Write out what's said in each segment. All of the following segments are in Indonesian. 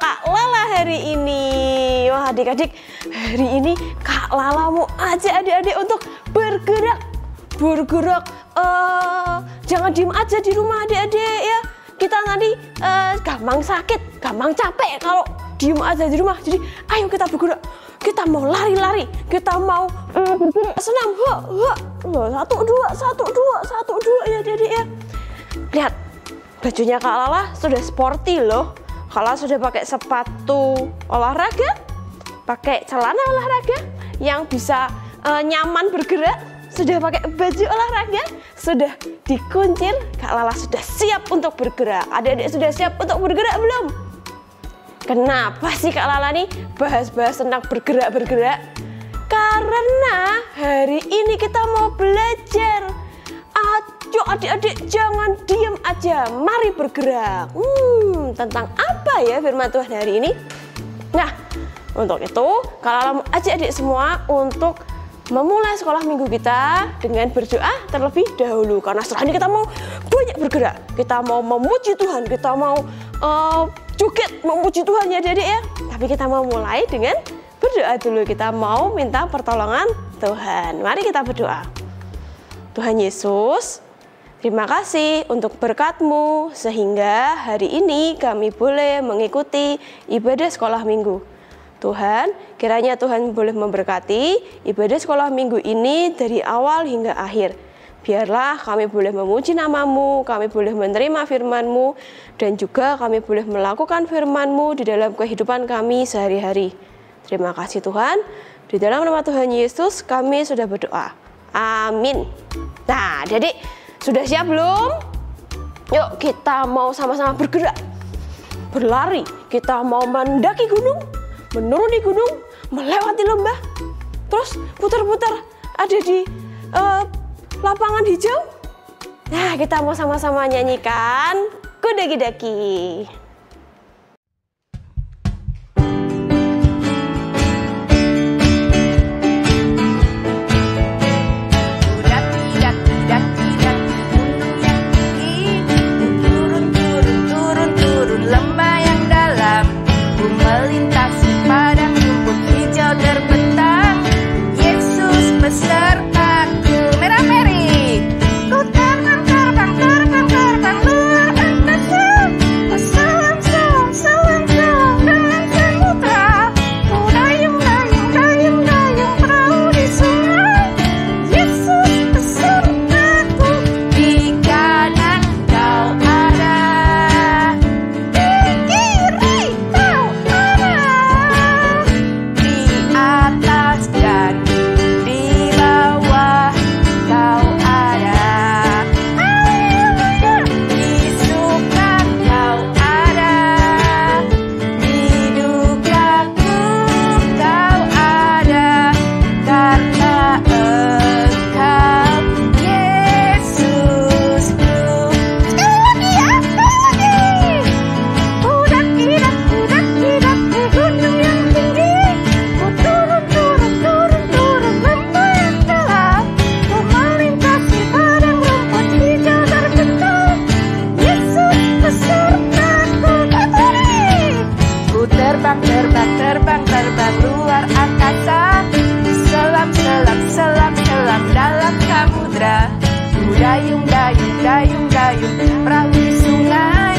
Kak Lala hari ini. Wah adik-adik, hari ini Kak Lala mau ajak adik-adik untuk bergerak. Jangan diem aja di rumah adik-adik ya. Kita nanti gampang sakit, gampang capek kalau diem aja di rumah. Jadi ayo kita bergerak. Kita mau lari-lari, kita mau bergerak senam. Satu dua ya adik-adik ya. Lihat bajunya Kak Lala sudah sporty loh. Kak Lala sudah pakai sepatu olahraga, pakai celana olahraga yang bisa nyaman bergerak, sudah pakai baju olahraga, sudah dikuncir. Kak Lala sudah siap untuk bergerak. Adik-adik sudah siap untuk bergerak belum? Kenapa sih Kak Lala nih bahas-bahas tentang bergerak-bergerak? Karena hari ini kita mau belajar. Ayo adik-adik jangan diam aja, mari bergerak. Tentang apa ya firman Tuhan hari ini? Nah, untuk itu Kak Lala mau ajak adik semua untuk memulai sekolah minggu kita dengan berdoa terlebih dahulu. Karena setelah ini kita mau banyak bergerak, kita mau memuji Tuhan, kita mau joget memuji Tuhan ya adik-adik ya. Tapi kita mau mulai dengan berdoa dulu, kita mau minta pertolongan Tuhan. Mari kita berdoa. Tuhan Yesus, terima kasih untuk berkat-Mu sehingga hari ini kami boleh mengikuti ibadah sekolah minggu. Tuhan, kiranya Tuhan boleh memberkati ibadah sekolah minggu ini dari awal hingga akhir. Biarlah kami boleh memuji nama-Mu, kami boleh menerima firman-Mu, dan juga kami boleh melakukan firman-Mu di dalam kehidupan kami sehari-hari. Terima kasih Tuhan, di dalam nama Tuhan Yesus kami sudah berdoa. Amin. Nah, adik-adik sudah siap belum? Yuk kita mau sama-sama bergerak, berlari. Kita mau mendaki gunung, menuruni gunung, melewati lembah, terus putar-putar ada di lapangan hijau. Nah, kita mau sama-sama nyanyikan Kudaki-daki. Terbang luar angkasa, selam dalam samudra. Dayung perahu di sungai.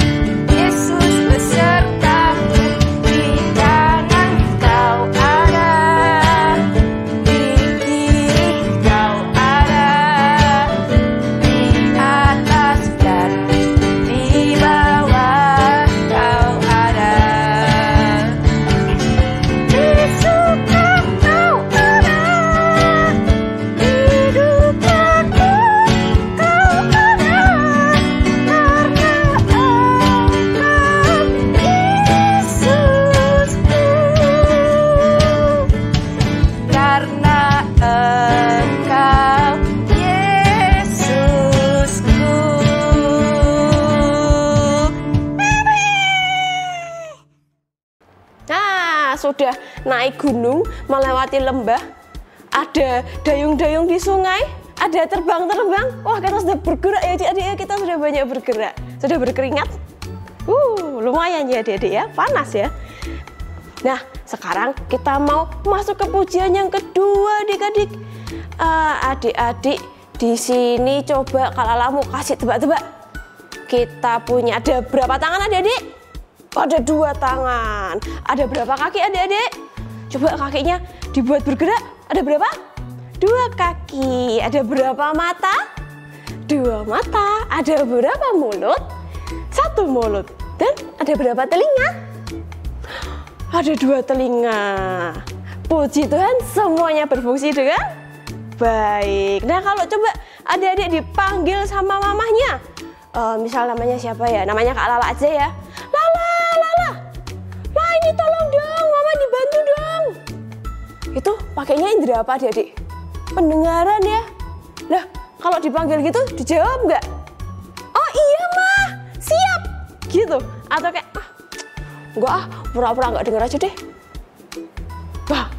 Yesus besertaku, di kanan kau ada, di kiri kau ada, di atas dan di bawah kau ada. Sudah naik gunung, melewati lembah, ada dayung-dayung di sungai, ada terbang-terbang. Wah, kita sudah bergerak ya adik-adik ya, kita sudah banyak bergerak, sudah berkeringat. Lumayan ya adik-adik ya, panas ya. Nah, sekarang kita mau masuk ke pujian yang kedua, adik-adik. Adik-adik di sini coba kalau mau kasih tebak-tebak. Kita punya ada berapa tangan adik-adik? Ada 2 tangan. Ada berapa kaki adik-adik? Coba kakinya dibuat bergerak. Ada berapa? 2 kaki. Ada berapa mata? 2 mata. Ada berapa mulut? 1 mulut. Dan ada berapa telinga? Ada 2 telinga. Puji Tuhan, semuanya berfungsi dengan baik. Nah, kalau coba adik-adik dipanggil sama mamahnya, misal namanya siapa ya? Namanya Kak Lala aja ya. Lala, Lala, lah ini tolong dong, mama dibantu dong. Itu pakainya indera apa adik-adik? Pendengaran ya. Lah, kalau dipanggil gitu dijawab nggak? Oh iya mah, siap. Gitu. Atau kayak enggak pura-pura nggak dengar aja deh. Wah,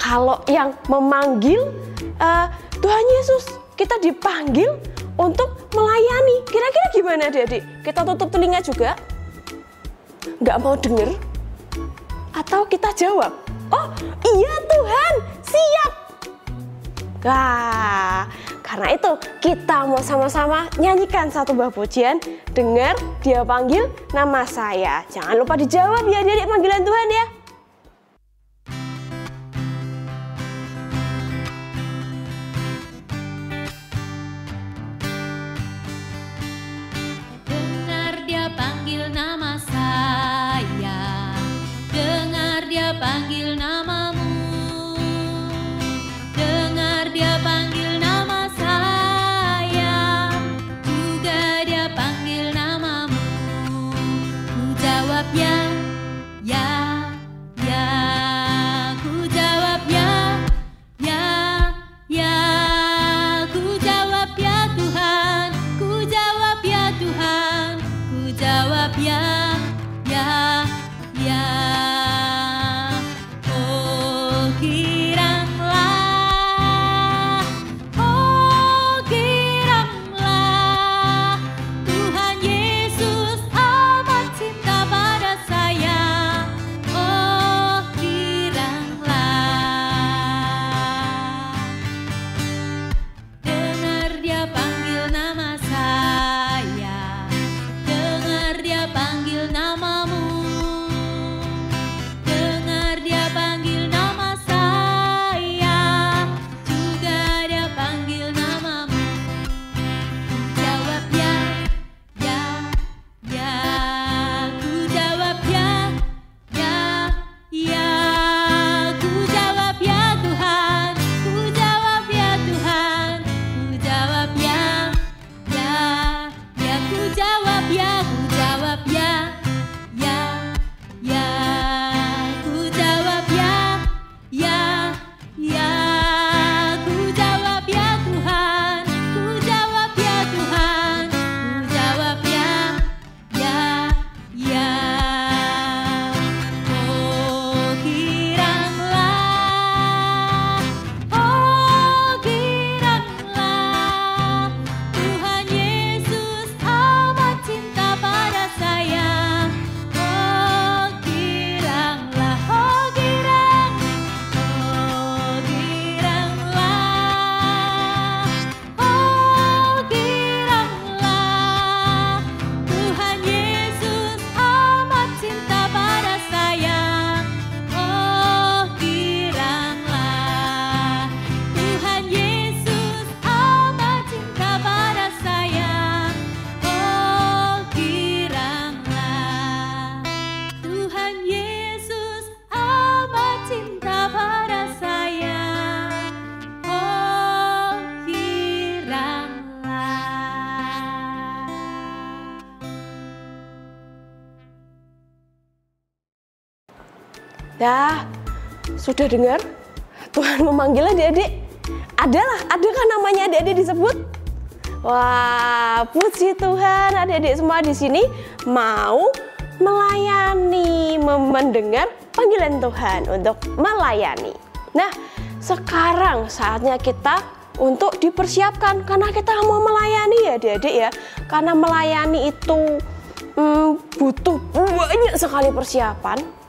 kalau yang memanggil Tuhan Yesus, kita dipanggil untuk melayani. Kira-kira gimana adik-adik? Kita tutup telinga juga? Nggak mau denger? Atau kita jawab, oh iya Tuhan, siap. Nah, karena itu kita mau sama-sama nyanyikan satu buah pujian. Dengar dia panggil nama saya. Jangan lupa dijawab ya adik-adik panggilan Tuhan ya. Dengar dia panggil nama saya. Dengar dia panggil namamu. Dengar dia panggil nama saya, juga dia panggil namamu. Ku jawab ya, ya, ya. Ku jawab ya, ya, ya. Ku jawab ya Tuhan, ku jawab ya Tuhan, ku jawab ya, ya, ya. Oh giranglah, oh giranglah, Tuhan Yesus amat cinta pada saya. Oh giranglah, dengar dia panggil nama saya, dengar dia panggil namamu. Dengar dia panggil nama saya, juga dia panggil namamu. Ku jawab ya, ya, ya. Ku jawab ya, ya, ya. Ku jawab ya Tuhan, ku jawab ya Tuhan, ku jawab ya, ya, ya. Ku jawab ya, ku jawab ya, ya, ya. Ku jawab ya, ya, ya. Ku jawab ya Tuhan, ku jawab ya Tuhan, ku jawab ya, ya, ya. Oh giranglah, oh giranglah, Tuhan Yesus amat cinta pada saya. Oh giranglah, oh girang, oh giranglah, oh giranglah, Tuhan Yesus amat cinta pada saya. Oh giranglah, Tuhan Yesus amat cinta pada saya. Oh giranglah, Tuhan Yesus amat cinta pada saya. Oh giranglah. Nah, sudah dengar? Tuhan memanggil adik-adik. Adakah namanya adik-adik disebut? Wah, puji Tuhan, adik-adik semua di sini mau melayani, mendengar panggilan Tuhan untuk melayani. Nah, sekarang saatnya kita untuk dipersiapkan karena kita mau melayani ya adik-adik ya. Karena melayani itu butuh banyak sekali persiapan.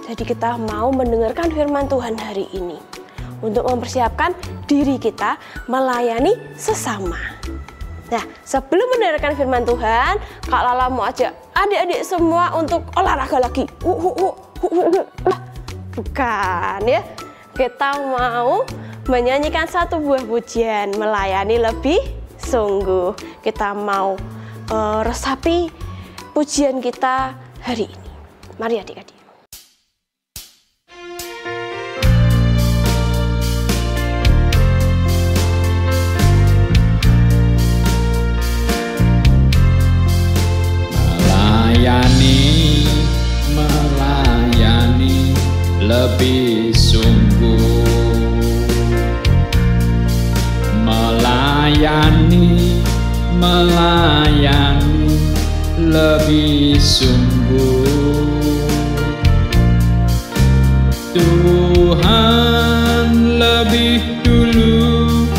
Jadi kita mau mendengarkan firman Tuhan hari ini untuk mempersiapkan diri kita melayani sesama. Nah, sebelum mendengarkan firman Tuhan, Kak Lala mau ajak adik-adik semua untuk olahraga lagi. Bukan ya. Kita mau menyanyikan satu buah pujian, melayani lebih sungguh. Kita mau resapi pujian kita hari ini. Mari adik-adik. Melayani lebih sungguh, melayani lebih sungguh. Tuhan lebih dulu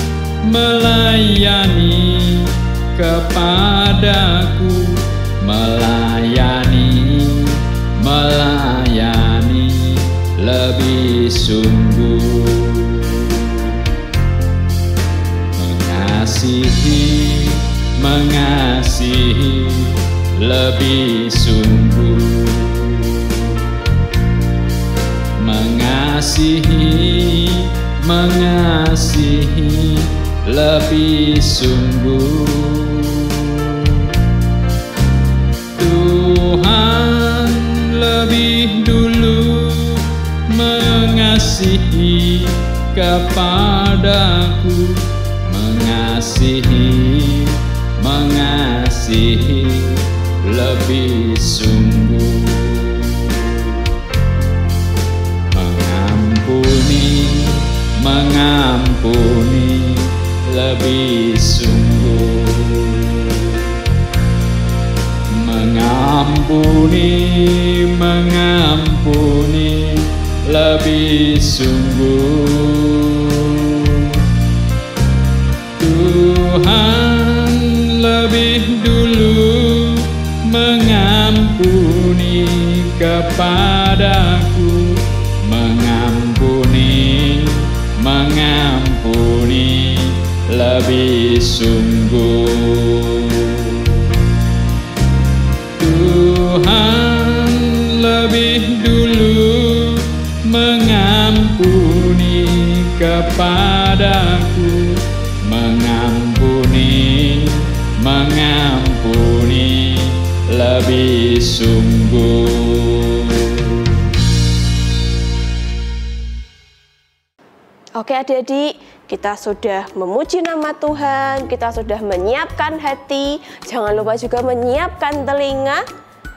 melayani kepadaku, melayani lebih sungguh, mengasihi lebih sungguh, mengasihi lebih sungguh. Tuhan lebih dulu mengasihi kepadaku, mengasihi lebih sungguh, mengampuni lebih sungguh, mengampuni lebih sungguh. Tuhan lebih dulu mengampuni kepadaku, mengampuni lebih sungguh. Tuhan lebih dulu mengampuni kepadaku, mengampuni lebih sungguh. Oke adik-adik, kita sudah memuji nama Tuhan, kita sudah menyiapkan hati, jangan lupa juga menyiapkan telinga.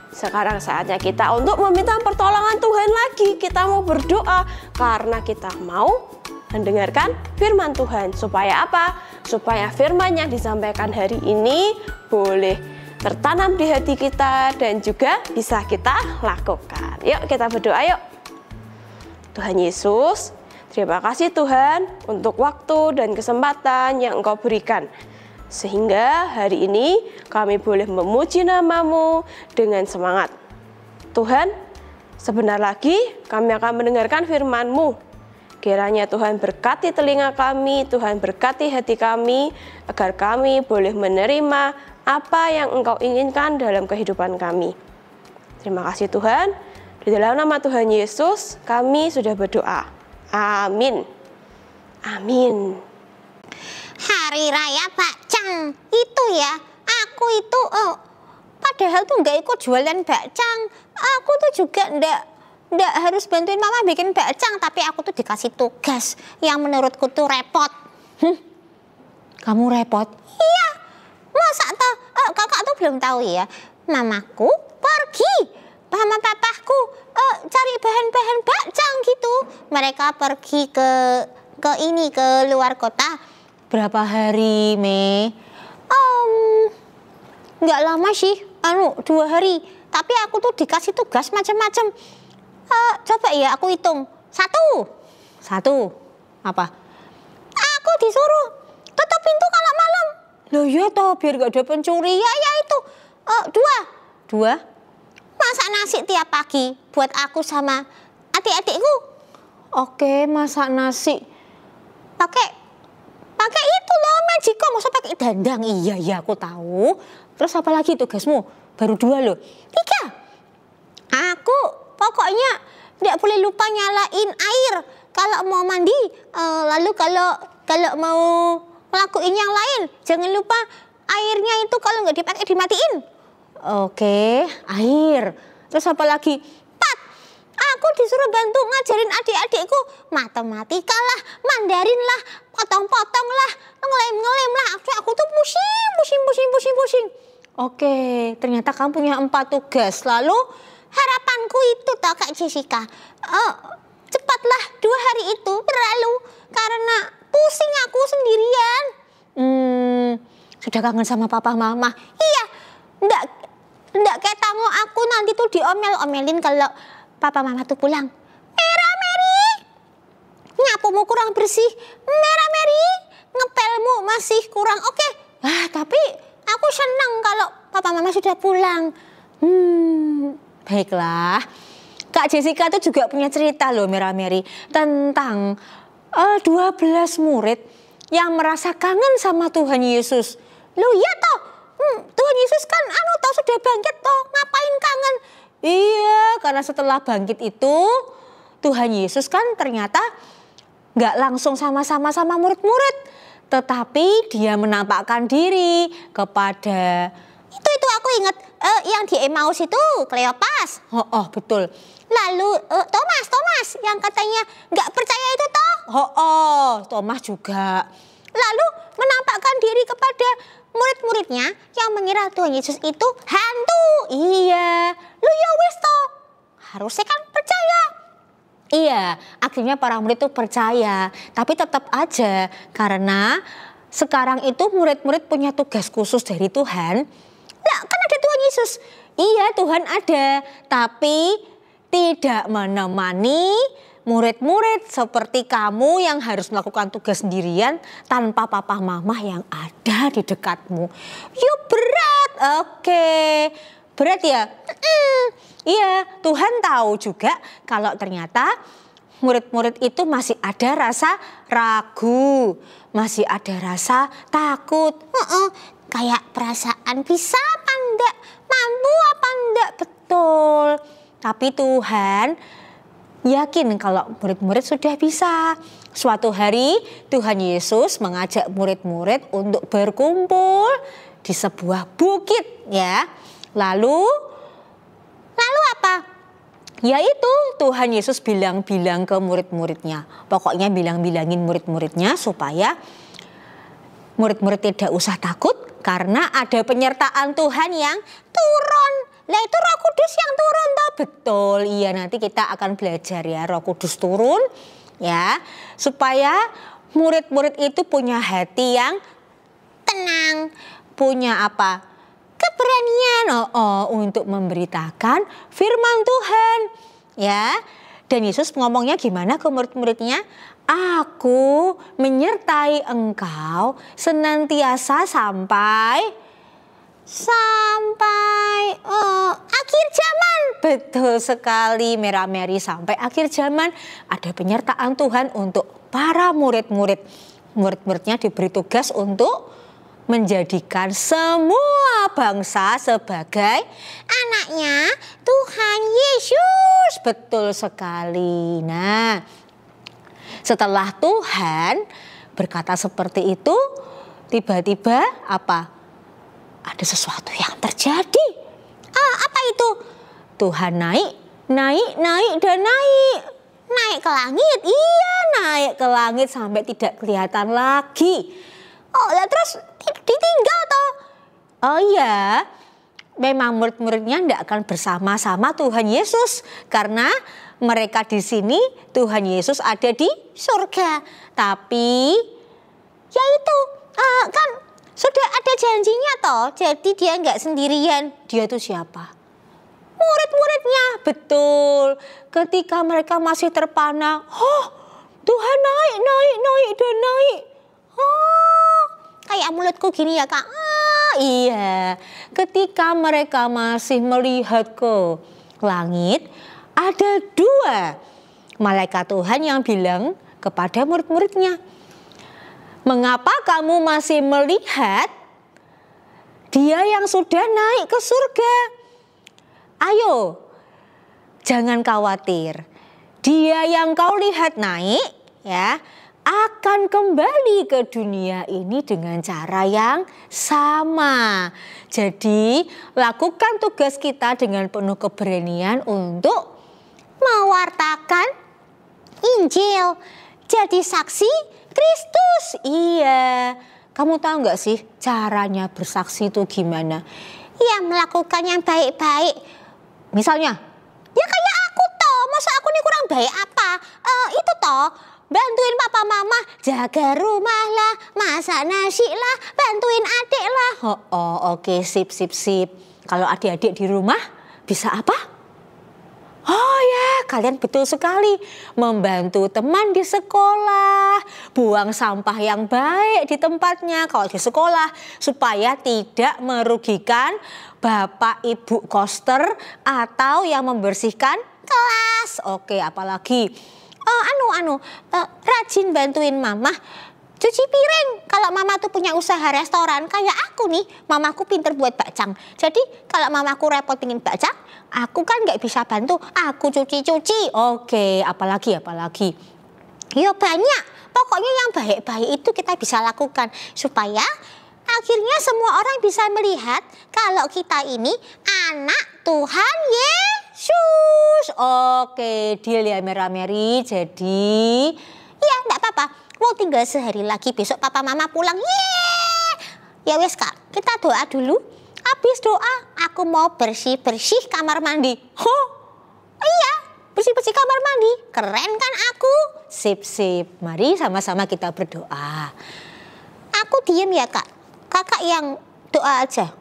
Sekarang saatnya kita untuk meminta pertolongan Tuhan lagi. Kita mau berdoa karena kita mau mendengarkan firman Tuhan. Supaya apa? Supaya firman yang disampaikan hari ini boleh tertanam di hati kita dan juga bisa kita lakukan. Yuk kita berdoa yuk. Tuhan Yesus, terima kasih Tuhan untuk waktu dan kesempatan yang Engkau berikan. Sehingga hari ini kami boleh memuji nama-Mu dengan semangat. Tuhan, sebentar lagi kami akan mendengarkan firman-Mu. Kiranya Tuhan berkati telinga kami, Tuhan berkati hati kami, agar kami boleh menerima apa yang Engkau inginkan dalam kehidupan kami. Terima kasih Tuhan, di dalam nama Tuhan Yesus kami sudah berdoa. Amin. Amin. Hari Raya bakcang itu ya, aku itu padahal tuh nggak ikut jualan bakcang. Aku tuh juga nggak harus bantuin mama bikin bakcang, tapi aku tuh dikasih tugas yang menurutku tuh repot. Kamu repot? Iya. Masa toh kakak tuh belum tahu ya, mamaku pergi sama papaku cari bahan-bahan bakcang gitu. Mereka pergi ke luar kota. Berapa hari, Me? Nggak lama sih, 2 hari. Tapi aku tuh dikasih tugas macam-macam. Coba ya aku hitung. 1. Apa? Aku disuruh tutup pintu kalau malam. Loh ya toh, biar gak ada pencuri. Ya itu. 2. Masak nasi tiap pagi buat aku sama adik-adikku. Oke, masak nasi. Pakai itu loh Magico, masa pakai dandang? Iya aku tahu. Terus apa lagi tugasmu? Baru 2 loh. 3. Aku pokoknya tidak boleh lupa nyalain air kalau mau mandi. Lalu kalau mau ngelakuin yang lain, jangan lupa airnya itu kalau nggak dipakai dimatiin. Oke, air. Terus apa lagi? 4. Aku disuruh bantu ngajarin adik-adikku matematika lah, Mandarin lah, potong-potong lah, ngelem-ngelem lah. Aku tuh pusing. Oke, ternyata kamu punya 4 tugas. Lalu harapanku itu toh Kak Jessica. Cepatlah 2 hari itu berlalu karena pusing aku sendirian. Sudah kangen sama papa mama? Iya, ndak kayak tango aku nanti tuh diomel-omelin kalau papa mama tuh pulang. Merah Mary, nyapumu kurang bersih. Merah Mary, ngepelmu masih kurang oke. Tapi aku senang kalau papa mama sudah pulang. Baiklah. Kak Jessica tuh juga punya cerita loh Merah Mary tentang 12 murid yang merasa kangen sama Tuhan Yesus. Loh iya toh, Tuhan Yesus kan toh sudah bangkit toh, ngapain kangen? Iya, karena setelah bangkit itu Tuhan Yesus kan ternyata nggak langsung sama-sama murid-murid, tetapi dia menampakkan diri kepada itu aku ingat yang di Emmaus itu Kleopas. Oh betul. Lalu Thomas yang katanya nggak percaya itu toh. Thomas juga. Lalu menampakkan diri kepada murid-muridnya yang mengira Tuhan Yesus itu hantu. Iya, lu ya wis toh. Harusnya kan percaya. Iya, akhirnya para murid itu percaya. Tapi tetap aja karena sekarang itu murid-murid punya tugas khusus dari Tuhan. Lah kan ada Tuhan Yesus. Iya Tuhan ada, tapi tidak menemani murid-murid seperti kamu yang harus melakukan tugas sendirian tanpa papa mama yang ada di dekatmu. Yuk berat, oke. Berat ya? Iya, Tuhan tahu juga kalau ternyata murid-murid itu masih ada rasa ragu, masih ada rasa takut. Kayak perasaan bisa apa enggak, mampu apa enggak, betul. Tapi Tuhan yakin kalau murid-murid sudah bisa. Suatu hari Tuhan Yesus mengajak murid-murid untuk berkumpul di sebuah bukit ya. Lalu apa? Yaitu Tuhan Yesus bilang-bilang ke murid-muridnya. Pokoknya bilang-bilangin murid-muridnya supaya murid-murid tidak usah takut karena ada penyertaan Tuhan yang turun. Lah itu Roh Kudus yang turun toh. Betul, iya nanti kita akan belajar ya Roh Kudus turun ya. Supaya murid-murid itu punya hati yang tenang. Punya apa? Keberanian untuk memberitakan firman Tuhan ya. Dan Yesus ngomongnya gimana ke murid-muridnya? Aku menyertai engkau senantiasa sampai akhir zaman. Betul sekali Merah Mary, sampai akhir zaman ada penyertaan Tuhan untuk para murid-murid. Murid-muridnya diberi tugas untuk menjadikan semua bangsa sebagai anaknya Tuhan Yesus. Betul sekali. Nah, setelah Tuhan berkata seperti itu, tiba-tiba apa? Ada sesuatu yang terjadi. Apa itu? Tuhan naik dan naik. Naik ke langit. Iya, naik ke langit sampai tidak kelihatan lagi. Terus ditinggal toh. Iya, memang murid-muridnya tidak akan bersama-sama Tuhan Yesus karena mereka di sini, Tuhan Yesus ada di surga. Tapi ya itu kan sudah ada janjinya toh. Jadi dia nggak sendirian. Dia itu siapa? Murid-muridnya. Betul. Ketika mereka masih terpana, Tuhan naik dan naik. Kayak mulutku gini ya Kak. Iya. Ketika mereka masih melihat ke langit, ada 2 Malaikat Tuhan yang bilang kepada murid-muridnya, "Mengapa kamu masih melihat Dia yang sudah naik ke surga? Ayo, jangan khawatir. Dia yang kau lihat naik, ya, akan kembali ke dunia ini dengan cara yang sama. Jadi, lakukan tugas kita dengan penuh keberanian untuk mewartakan Injil. Jadi saksi Kristus." Iya. Kamu tahu nggak sih caranya bersaksi itu gimana? Ya, melakukan yang baik-baik. Misalnya, ya kayak aku toh, masa aku nih kurang baik apa? Itu toh, bantuin papa mama jaga rumah lah, masak nasi lah, bantuin adik lah. Oke, sip. Kalau adik-adik di rumah bisa apa? Oh ya, kalian betul sekali. Membantu teman di sekolah, buang sampah yang baik di tempatnya kalau di sekolah, supaya tidak merugikan bapak ibu koster atau yang membersihkan kelas. Oke, apalagi rajin bantuin mama cuci piring. Kalau mama tuh punya usaha restoran kayak aku nih, mamaku pinter buat bakcang. Jadi kalau mamaku repot pingin bakcang, aku kan nggak bisa bantu, aku cuci-cuci. Oke, apalagi. Ya banyak. Pokoknya yang baik-baik itu kita bisa lakukan supaya akhirnya semua orang bisa melihat kalau kita ini anak Tuhan Yesus. Oke, deal ya Mera-Meri. Jadi ya enggak apa-apa. Mau tinggal sehari lagi, besok papa mama pulang. Ya wes Kak, kita doa dulu. Habis doa, aku mau bersih-bersih kamar mandi. Iya, bersih-bersih kamar mandi. Keren kan aku? Sip. Mari sama-sama kita berdoa. Aku diem ya Kak. Kakak yang doa aja.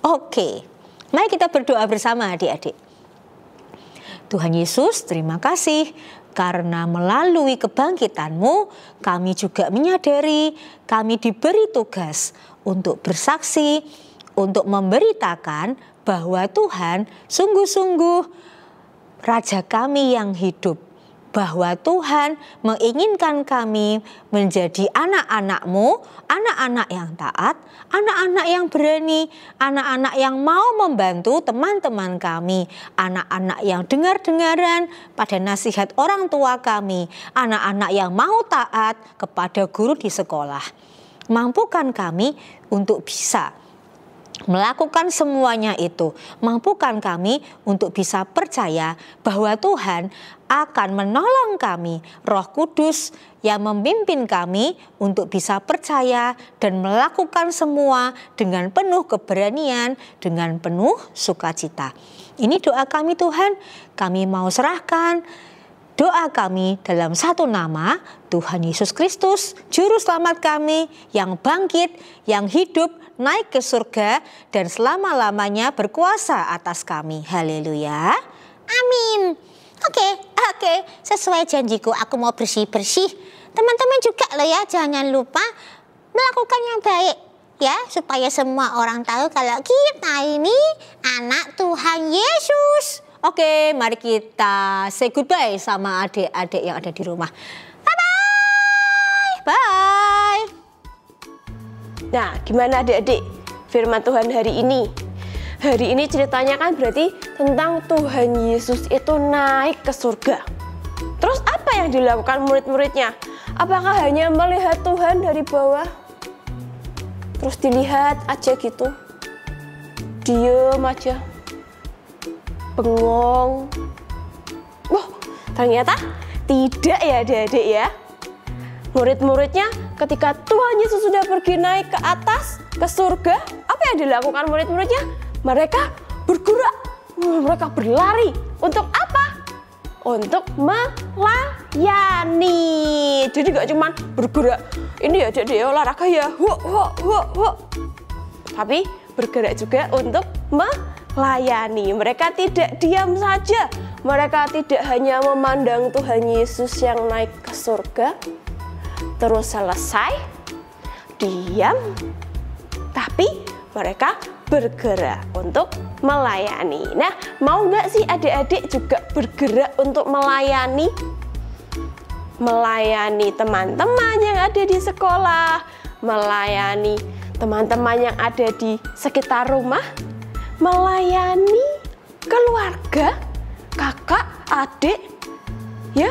Oke. Mari kita berdoa bersama adik-adik. Tuhan Yesus, terima kasih. Karena melalui kebangkitan-Mu, kami juga menyadari kami diberi tugas untuk bersaksi, untuk memberitakan bahwa Tuhan sungguh-sungguh Raja kami yang hidup. Bahwa Tuhan menginginkan kami menjadi anak-anak-Mu, anak-anak yang taat, anak-anak yang berani, anak-anak yang mau membantu teman-teman kami, anak-anak yang dengar-dengaran pada nasihat orang tua kami, anak-anak yang mau taat kepada guru di sekolah. Mampukan kami untuk bisa melakukan semuanya itu. Mampukan kami untuk bisa percaya bahwa Tuhan akan menolong kami, Roh Kudus yang memimpin kami untuk bisa percaya dan melakukan semua dengan penuh keberanian, dengan penuh sukacita. Ini doa kami Tuhan, kami mau serahkan doa kami dalam satu nama, Tuhan Yesus Kristus, Juru Selamat kami yang bangkit, yang hidup, naik ke surga, dan selama-lamanya berkuasa atas kami. Haleluya. Amin. Oke, sesuai janjiku aku mau bersih-bersih. Teman-teman juga loh ya, jangan lupa melakukan yang baik ya, supaya semua orang tahu kalau kita ini anak Tuhan Yesus. Oke, mari kita say goodbye sama adik-adik yang ada di rumah. Bye. Nah, gimana adik-adik firman Tuhan hari ini? Hari ini ceritanya kan berarti tentang Tuhan Yesus itu naik ke surga. Terus apa yang dilakukan murid-muridnya? Apakah hanya melihat Tuhan dari bawah? Terus dilihat aja gitu? Diem aja? Bengong? Wah, ternyata tidak ya adik-adik ya. Murid-muridnya ketika Tuhan Yesus sudah pergi naik ke atas, ke surga, apa yang dilakukan murid-muridnya? Mereka bergerak, mereka berlari. Untuk apa? Untuk melayani. Jadi gak cuma bergerak, ini ya adik-adik olahraga ya, tapi bergerak juga untuk melayani. Mereka tidak diam saja. Mereka tidak hanya memandang Tuhan Yesus yang naik ke surga, terus selesai, diam, tapi mereka bergerak untuk melayani. Nah, mau nggak sih adik-adik juga bergerak untuk melayani? Melayani teman-teman yang ada di sekolah, melayani teman-teman yang ada di sekitar rumah, melayani keluarga, kakak, adik, ya,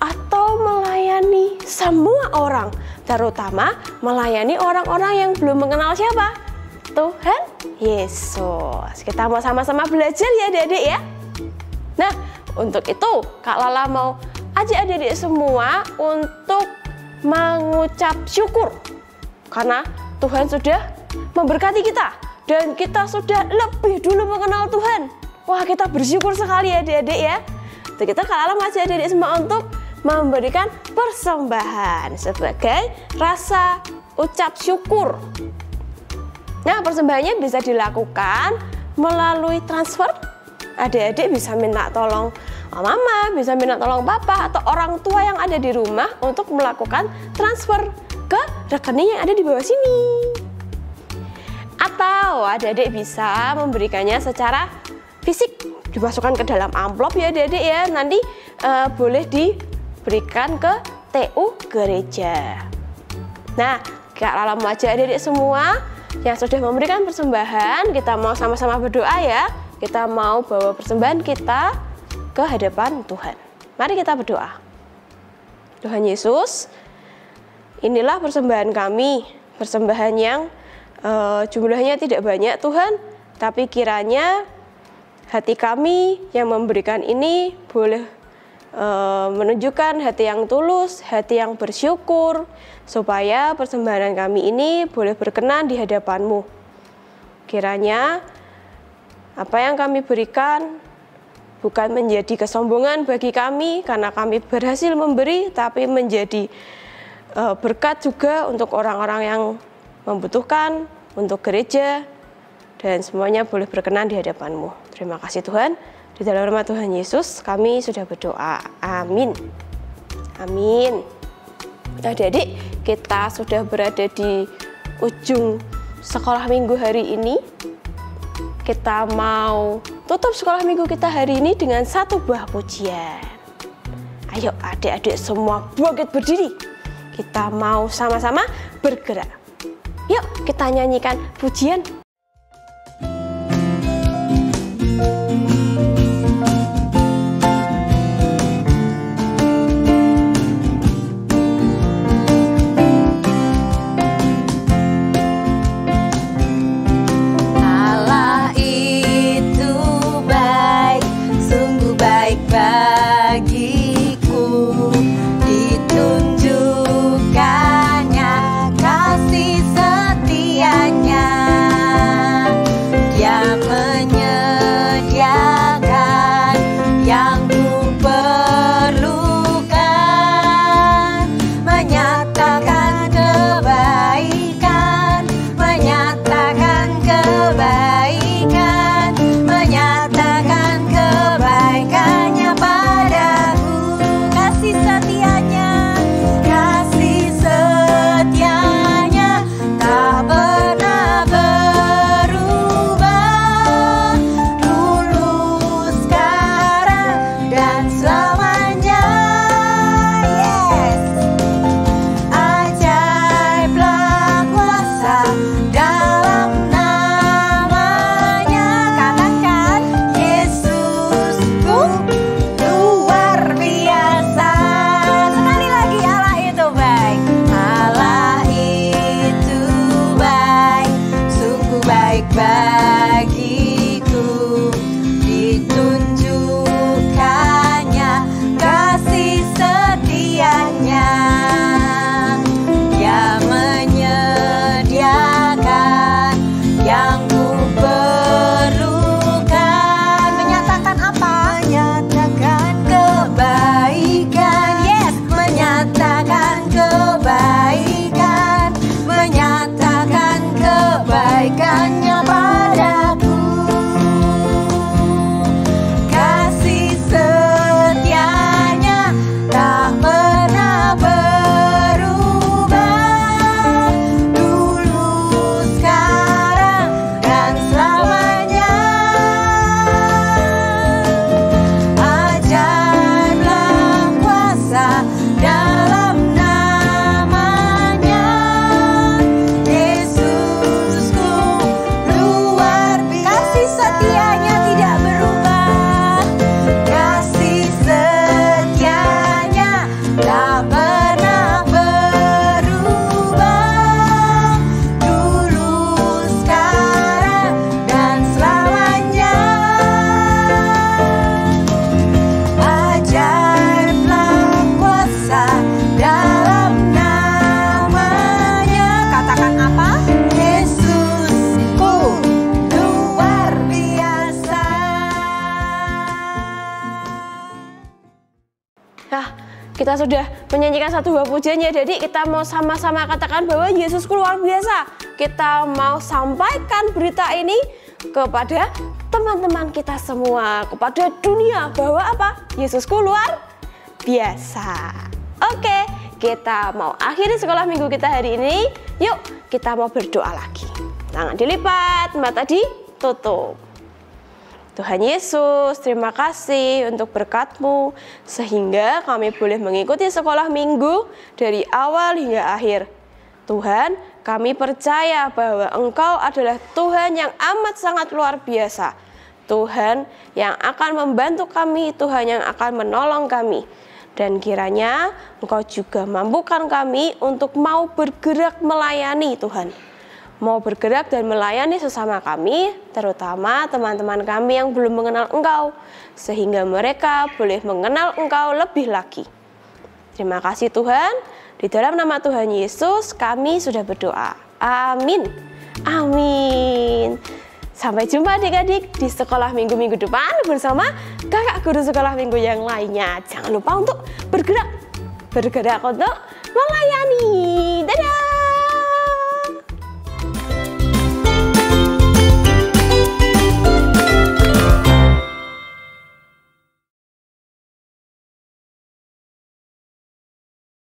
atau melayani semua orang, terutama melayani orang-orang yang belum mengenal siapa? Tuhan Yesus. Kita mau sama-sama belajar ya adik-adik ya. Nah, untuk itu Kak Lala mau ajak adik-adik semua untuk mengucap syukur karena Tuhan sudah memberkati kita dan kita sudah lebih dulu mengenal Tuhan. Wah, kita bersyukur sekali ya adik-adik ya. Untuk itu Kak Lala mengajak adik-adik semua untuk memberikan persembahan sebagai rasa ucap syukur. Nah, persembahannya bisa dilakukan melalui transfer. Adik-adik bisa minta tolong mama, bisa minta tolong papa, atau orang tua yang ada di rumah untuk melakukan transfer ke rekening yang ada di bawah sini. Atau adik-adik bisa memberikannya secara fisik, dimasukkan ke dalam amplop ya adik-adik ya. Nanti boleh diberikan ke TU gereja. Nah, Kak Lala mau ajak adik-adik semua yang sudah memberikan persembahan, kita mau sama-sama berdoa ya. Kita mau bawa persembahan kita ke hadapan Tuhan. Mari kita berdoa. Tuhan Yesus, inilah persembahan kami, persembahan yang jumlahnya tidak banyak Tuhan, tapi kiranya hati kami yang memberikan ini boleh menunjukkan hati yang tulus, hati yang bersyukur, supaya persembahan kami ini boleh berkenan di hadapan-Mu. Kiranya apa yang kami berikan bukan menjadi kesombongan bagi kami karena kami berhasil memberi, tapi menjadi berkat juga untuk orang-orang yang membutuhkan, untuk gereja, dan semuanya boleh berkenan di hadapan-Mu. Terima kasih Tuhan. Di dalam nama Tuhan Yesus kami sudah berdoa. Amin. Amin. Adik-adik, kita sudah berada di ujung sekolah minggu hari ini. Kita mau tutup sekolah minggu kita hari ini dengan satu buah pujian. Ayo adik-adik semua bangkit berdiri. Kita mau sama-sama bergerak. Yuk kita nyanyikan pujian. Ditunjukkannya kasih setianya. kita sudah menyanyikan satu buah pujian ya adik-adik. Kita mau sama-sama katakan bahwa Yesusku luar biasa. Kita mau sampaikan berita ini kepada teman-teman kita semua, kepada dunia, bahwa apa? Yesusku luar biasa. Oke, kita mau akhiri sekolah minggu kita hari ini. Yuk, kita mau berdoa lagi. Tangan dilipat, mata ditutup. Tuhan Yesus, terima kasih untuk berkat-Mu sehingga kami boleh mengikuti sekolah minggu dari awal hingga akhir. Tuhan, kami percaya bahwa Engkau adalah Tuhan yang amat sangat luar biasa. Tuhan yang akan membantu kami, Tuhan yang akan menolong kami. Dan kiranya Engkau juga mampukan kami untuk mau bergerak melayani Tuhan. Mau bergerak dan melayani sesama kami, terutama teman-teman kami yang belum mengenal Engkau, sehingga mereka boleh mengenal Engkau lebih lagi. Terima kasih Tuhan, di dalam nama Tuhan Yesus kami sudah berdoa. Amin. Amin. Sampai jumpa adik-adik di sekolah minggu-minggu depan bersama kakak guru sekolah minggu yang lainnya. Jangan lupa untuk bergerak untuk melayani. Dadah.